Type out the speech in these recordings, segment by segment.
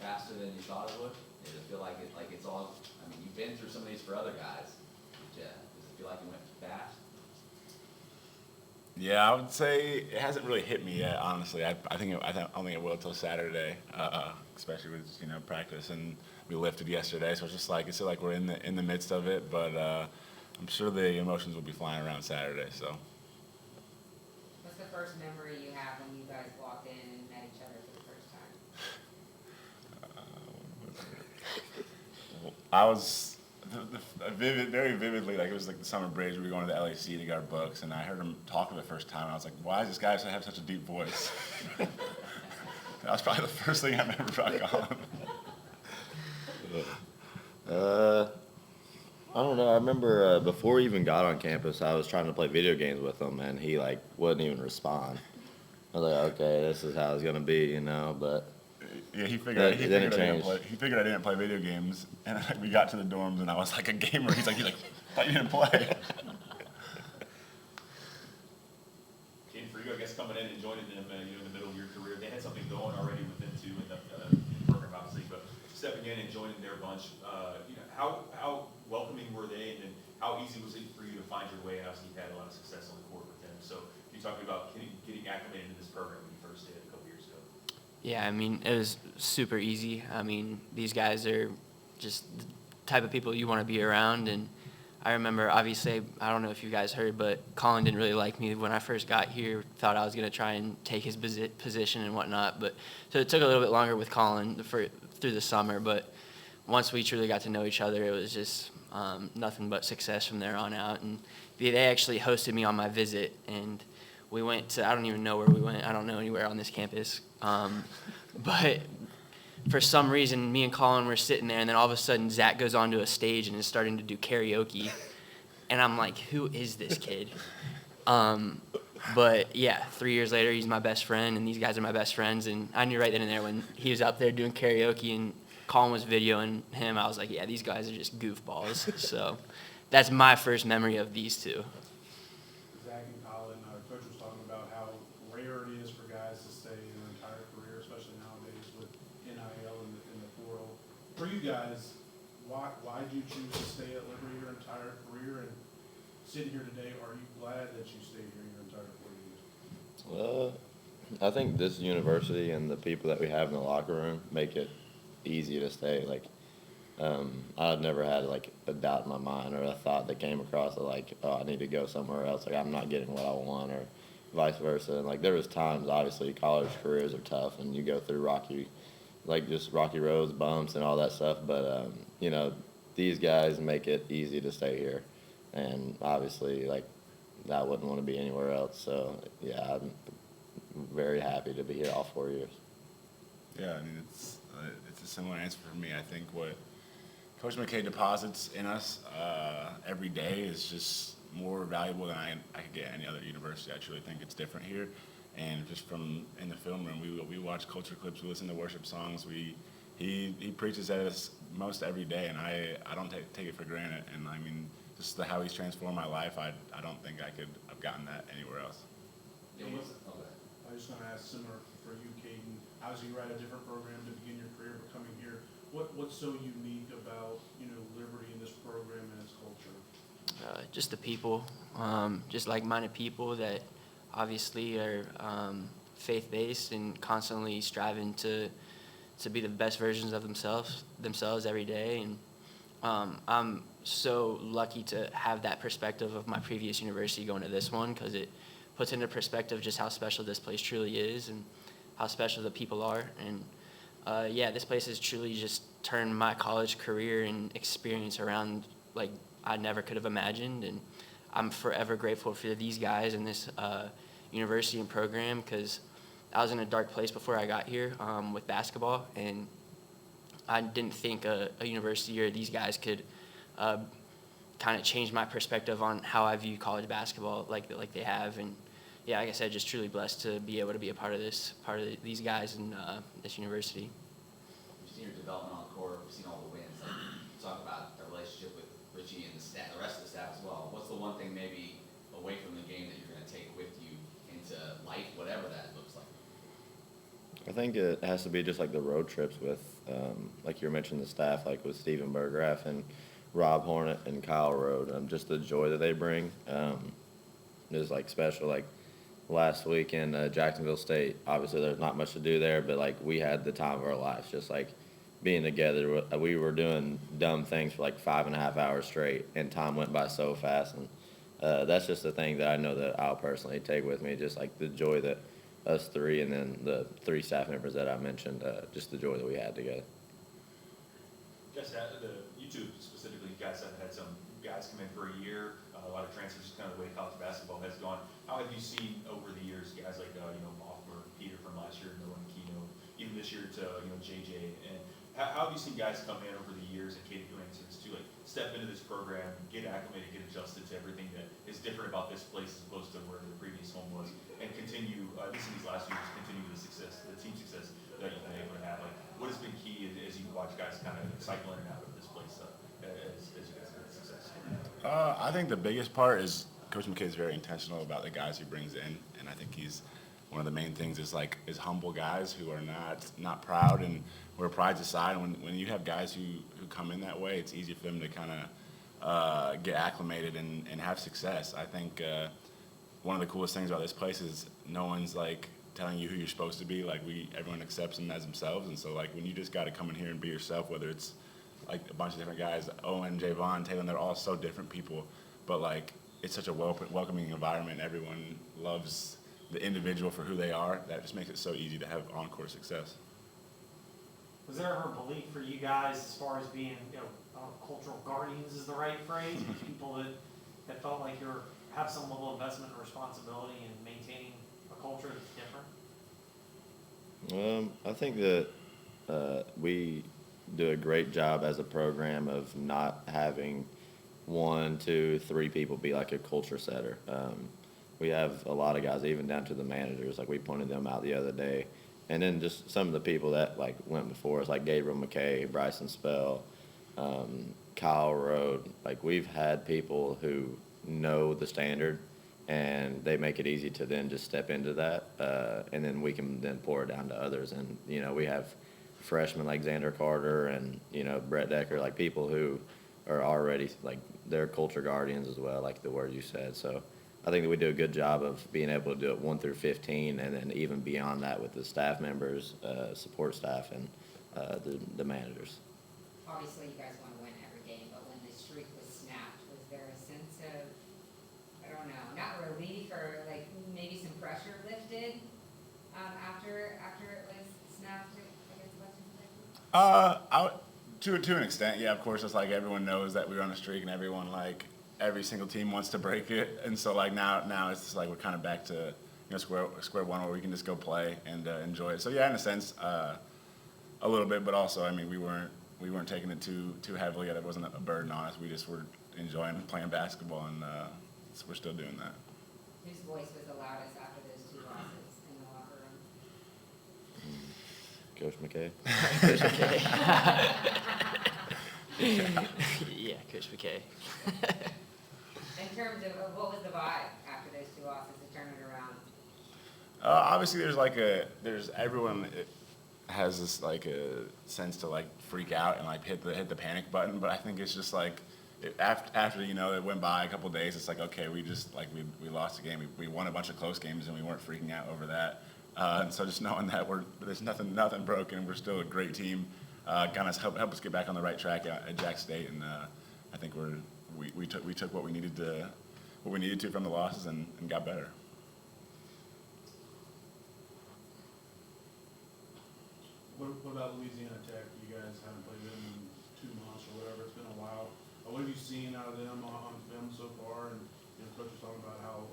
faster than you thought it would? Does it feel like it's all? I mean, you've been through some of these for other guys. But yeah, does it feel like it went fast? Yeah, I would say it hasn't really hit me yet. Honestly, I don't think it will until Saturday, especially with practice, and we lifted yesterday. So it's like we're in the midst of it, but I'm sure the emotions will be flying around Saturday. So. What's the first memory you have when you guys walked in and met each other for the first time? I was very vividly, like it was like the summer break. We were going to the LAC to get our books, and I heard him talk for the first time. And I was like, "Why does this guy have such a deep voice?" That was probably the first thing I remember about Colin. I don't know. I remember before he even got on campus, I was trying to play video games with him, and he like wouldn't even respond. I was like, okay, this is how it's gonna be, But Yeah, he figured I didn't play video games, and we got to the dorms, and I was like a gamer. He's like, thought you didn't play. Kaden, for you, I guess coming in and joining them, in the middle of your career, they had something going already with them too in the program, obviously, but stepping in and joining their bunch, how welcoming were they, and how easy was it for you to find your way? And obviously, you've had a lot of success on the court with them. So, you talking about getting acclimated to this program when you first did a couple years ago? Yeah, I mean, it was super easy. I mean, these guys are just the type of people you want to be around. And I remember, obviously, I don't know if you guys heard, but Colin didn't really like me when I first got here, thought I was going to try and take his position and whatnot. So it took a little bit longer with Colin through the summer. But once we truly got to know each other, it was just nothing but success from there on out. And they actually hosted me on my visit, and we went to, I don't even know where we went. I don't know anywhere on this campus. But for some reason, me and Colin were sitting there, and then all of a sudden, Zach goes onto a stage and is starting to do karaoke. And I'm like, who is this kid? But yeah, 3 years later, he's my best friend, and these guys are my best friends. And I knew right then and there when he was up there doing karaoke and Colin was videoing him, I was like, yeah, these guys are just goofballs. So that's my first memory of these two. Zach and Colin, Coach was talking about how rare it is for guys to stay in their entire career, especially nowadays with NIL in the portal. For you guys, why did you choose to stay at Liberty your entire career? And sitting here today, are you glad that you stayed here your entire 4 years? Well, I think this university and the people that we have in the locker room make it easy to stay. Like, I've never had like a doubt in my mind or a thought that came across of like, oh, I need to go somewhere else. Like, I'm not getting what I want, or vice versa. And like, there was times, obviously, college careers are tough, and you go through rocky roads, bumps, and all that stuff. But these guys make it easy to stay here, and obviously, like, I wouldn't want to be anywhere else. So yeah, I'm very happy to be here all 4 years. Yeah, I mean, it's a similar answer for me. I think what Coach McKay deposits in us every day is just more valuable than I could get at any other university. I truly think it's different here. And just from in the film room, we watch culture clips, we listen to worship songs. He preaches at us most every day, and I don't take it for granted. And I mean, just how he's transformed my life, I don't think I could have gotten that anywhere else. I was just going to ask, similar for you, Kaden. Obviously, you're at a different program to begin your career, but coming here, what's so unique about Liberty and this program and its culture? Just the people, just like-minded people that obviously are faith-based and constantly striving to be the best versions of themselves every day. And I'm so lucky to have that perspective of my previous university going to this one, because it puts into perspective just how special this place truly is and how special the people are. And this place has truly just turned my college career and experience around like I never could have imagined. And I'm forever grateful for these guys and this university and program, because I was in a dark place before I got here with basketball, and I didn't think a university or these guys could kind of change my perspective on how I view college basketball like they have. And yeah, like I said, just truly blessed to be able to be a part of these guys and this university. We've seen your development on the court. We've seen all the wins. Talk about the relationship with Richie and the rest of the staff as well. What's the one thing maybe away from the game that you're going to take with you into life, whatever that looks like? I think it has to be just like the road trips with, like you were mentioning the staff, like with Steven Berggraf and Rob Hornet and Kyle Rode. Just the joy that they bring is like special. Like last week in Jacksonville State, obviously there's not much to do there, but like we had the time of our lives, just like being together. We were doing dumb things for like 5.5 hours straight, and time went by so fast. And that's just the thing that I know that I'll personally take with me, just like the joy that us three and then the 3 staff members that I mentioned, just the joy that we had together. Just you two specifically, you guys have had some guys come in for a year, a lot of transfers, just kind of the way college basketball has gone. How have you seen over the years guys like, Hoffmer, Peter from last year, Noah Makino, even this year to, JJ, and how have you seen guys come in over the years, and Kaden, you answer this too, like step into this program, get acclimated, get adjusted to everything that is different about this place as opposed to where the previous home was, and continue, at least in these last years, continue the success, the team success that you've been able to have? Like, what has been key as you watch guys kind of cycle in and out of this place as you guys have had success? I think the biggest part is Coach McKay is very intentional about the guys he brings in, and I think he's one of the main things is humble guys who are not proud and where pride's aside. When you have guys who come in that way, it's easy for them to kind of get acclimated and have success. I think one of the coolest things about this place is no one's like telling you who you're supposed to be. Like everyone accepts them as themselves, and so like when you just got to come in here and be yourself, whether it's like a bunch of different guys, Owen, Javon, Taylor, they're all so different people, but like it's such a welcoming environment. Everyone loves the individual for who they are. That just makes it so easy to have on-court success. Was there ever a belief for you guys as far as being, cultural guardians is the right phrase? People that felt like have some level of investment and responsibility in maintaining a culture that's different? I think that we do a great job as a program of not having 1, 2, 3 people be like a culture setter. We have a lot of guys, even down to the managers, like we pointed them out the other day. And then just some of the people that like went before us, like Gabriel McKay, Bryson Spell, Kyle Rode. Like we've had people who know the standard, and they make it easy to then just step into that, and then we can then pour it down to others. And we have freshmen like Xander Carter and Brett Decker, like people who are already like they're culture guardians as well, like the word you said. So I think that we do a good job of being able to do it 1 through 15, and then even beyond that with the staff members, support staff, and the managers. Obviously, you guys want to win every game, but when the streak was snapped, was there a sense of, I don't know, not relief or like maybe some pressure lifted after it was snapped against Western Kentucky? To an extent, yeah. Of course, it's like everyone knows that we're on a streak, and every single team wants to break it, and so like now it's just like we're kind of back to square one where we can just go play and enjoy it. So yeah, in a sense, a little bit, but also I mean we weren't taking it too heavily. It wasn't a burden on us. We just were enjoying playing basketball, and so we're still doing that. Whose voice was the loudest after those 2 losses in the locker room? Coach McKay. Coach McKay. Yeah, Coach McKay. In terms of what was the vibe after those 2 losses to turn it around? Obviously, there's everyone has this like a sense to like freak out and like hit the panic button, but I think it's just like after it went by a couple of days, it's like okay, we just like we lost a game, we won a bunch of close games, and we weren't freaking out over that. And so just knowing that there's nothing broken, we're still a great team, kind of help us get back on the right track at Jack State, and I think we took what we needed to from the losses and got better. What about Louisiana Tech? You guys haven't played them in 2 months or whatever. It's been a while. What have you seen out of them on film so far? And Coach was talking about how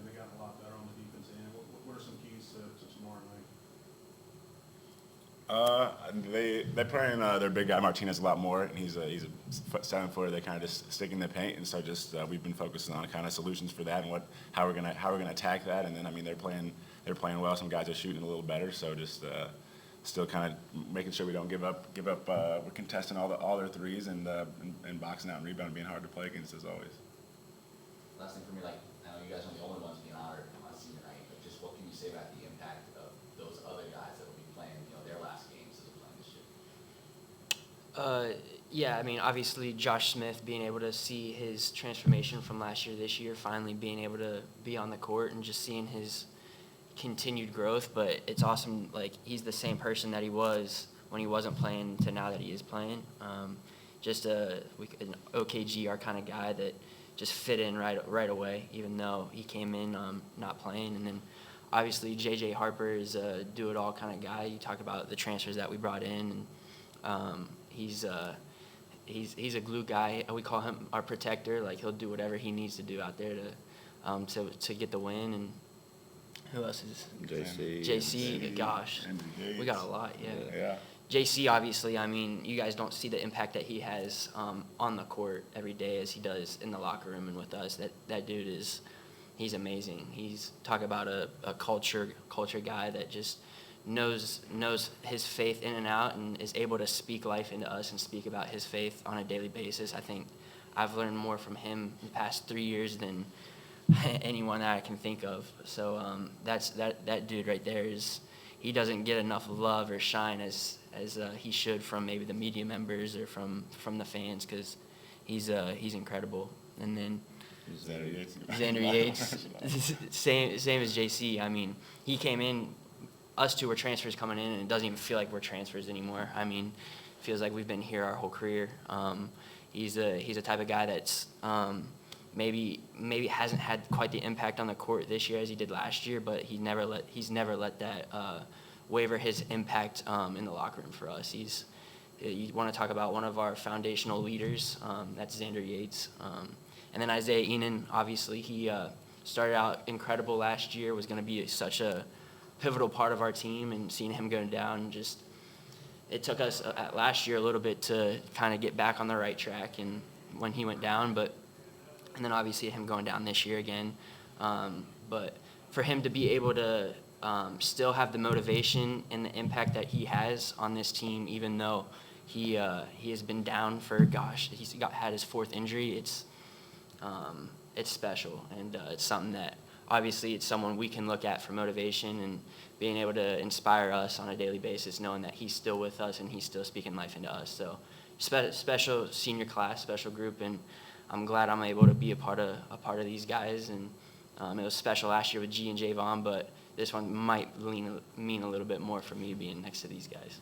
they got a lot better on the defense end. What are some keys to tomorrow night? They're playing their big guy Martinez a lot more, and he's a 7-footer. They kind of just stick in the paint, and so just we've been focusing on kind of solutions for that and how we're gonna attack that. And then I mean they're playing well. Some guys are shooting a little better, so just still kind of making sure we don't give up. We're contesting all their threes and boxing out and rebounding, being hard to play against as always. Last thing for me, like I know you guys are the only ones being honored on senior night, but just what can you say about the impact of those other guys that will be Yeah, I mean, obviously Josh Smith being able to see his transformation from last year to this year, finally being able to be on the court and just seeing his continued growth. But it's awesome, like, he's the same person that he was when he wasn't playing to now that he is playing. Just an OKG, our kind of guy that just fit in right away, even though he came in not playing. And then obviously JJ Harper is a do-it-all kind of guy. You talk about the transfers that we brought in, and he's a glue guy. We call him our protector. Like, he'll do whatever he needs to do out there to get the win. And who else is JC? Gosh, we got a lot. Yeah. JC, obviously, I mean, you guys don't see the impact that he has on the court every day as he does in the locker room and with us. That dude he's amazing. He's talk about a culture guy that just knows his faith in and out and is able to speak life into us and speak about his faith on a daily basis. I think I've learned more from him in the past 3 years than anyone that I can think of. So that dude right there he doesn't get enough love or shine as he should from maybe the media members or from the fans, because he's incredible. And then Xander Yates, same as JC. I mean, he came in. Us two were transfers coming in, and it doesn't even feel like we're transfers anymore. I mean, it feels like we've been here our whole career. He's a type of guy that's maybe hasn't had quite the impact on the court this year as he did last year, but he's never let that waver his impact in the locker room for us. You want to talk about one of our foundational leaders, that's Xander Yates. And then Isaiah Enan, obviously, he started out incredible last year, was going to be such a pivotal part of our team, and seeing him go down, it took us last year a little bit to kind of get back on the right track and when he went down, and then obviously him going down this year again. But for him to be able to still have the motivation and the impact that he has on this team, even though he has been down for, he's had his 4th injury, it's special, and it's something that obviously it's someone we can look at for motivation and being able to inspire us on a daily basis, knowing that he's still with us and he's still speaking life into us. So special senior class, special group, and I'm glad I'm able to be a part of these guys. And it was special last year with G and Javon, but this one might mean a little bit more for me being next to these guys.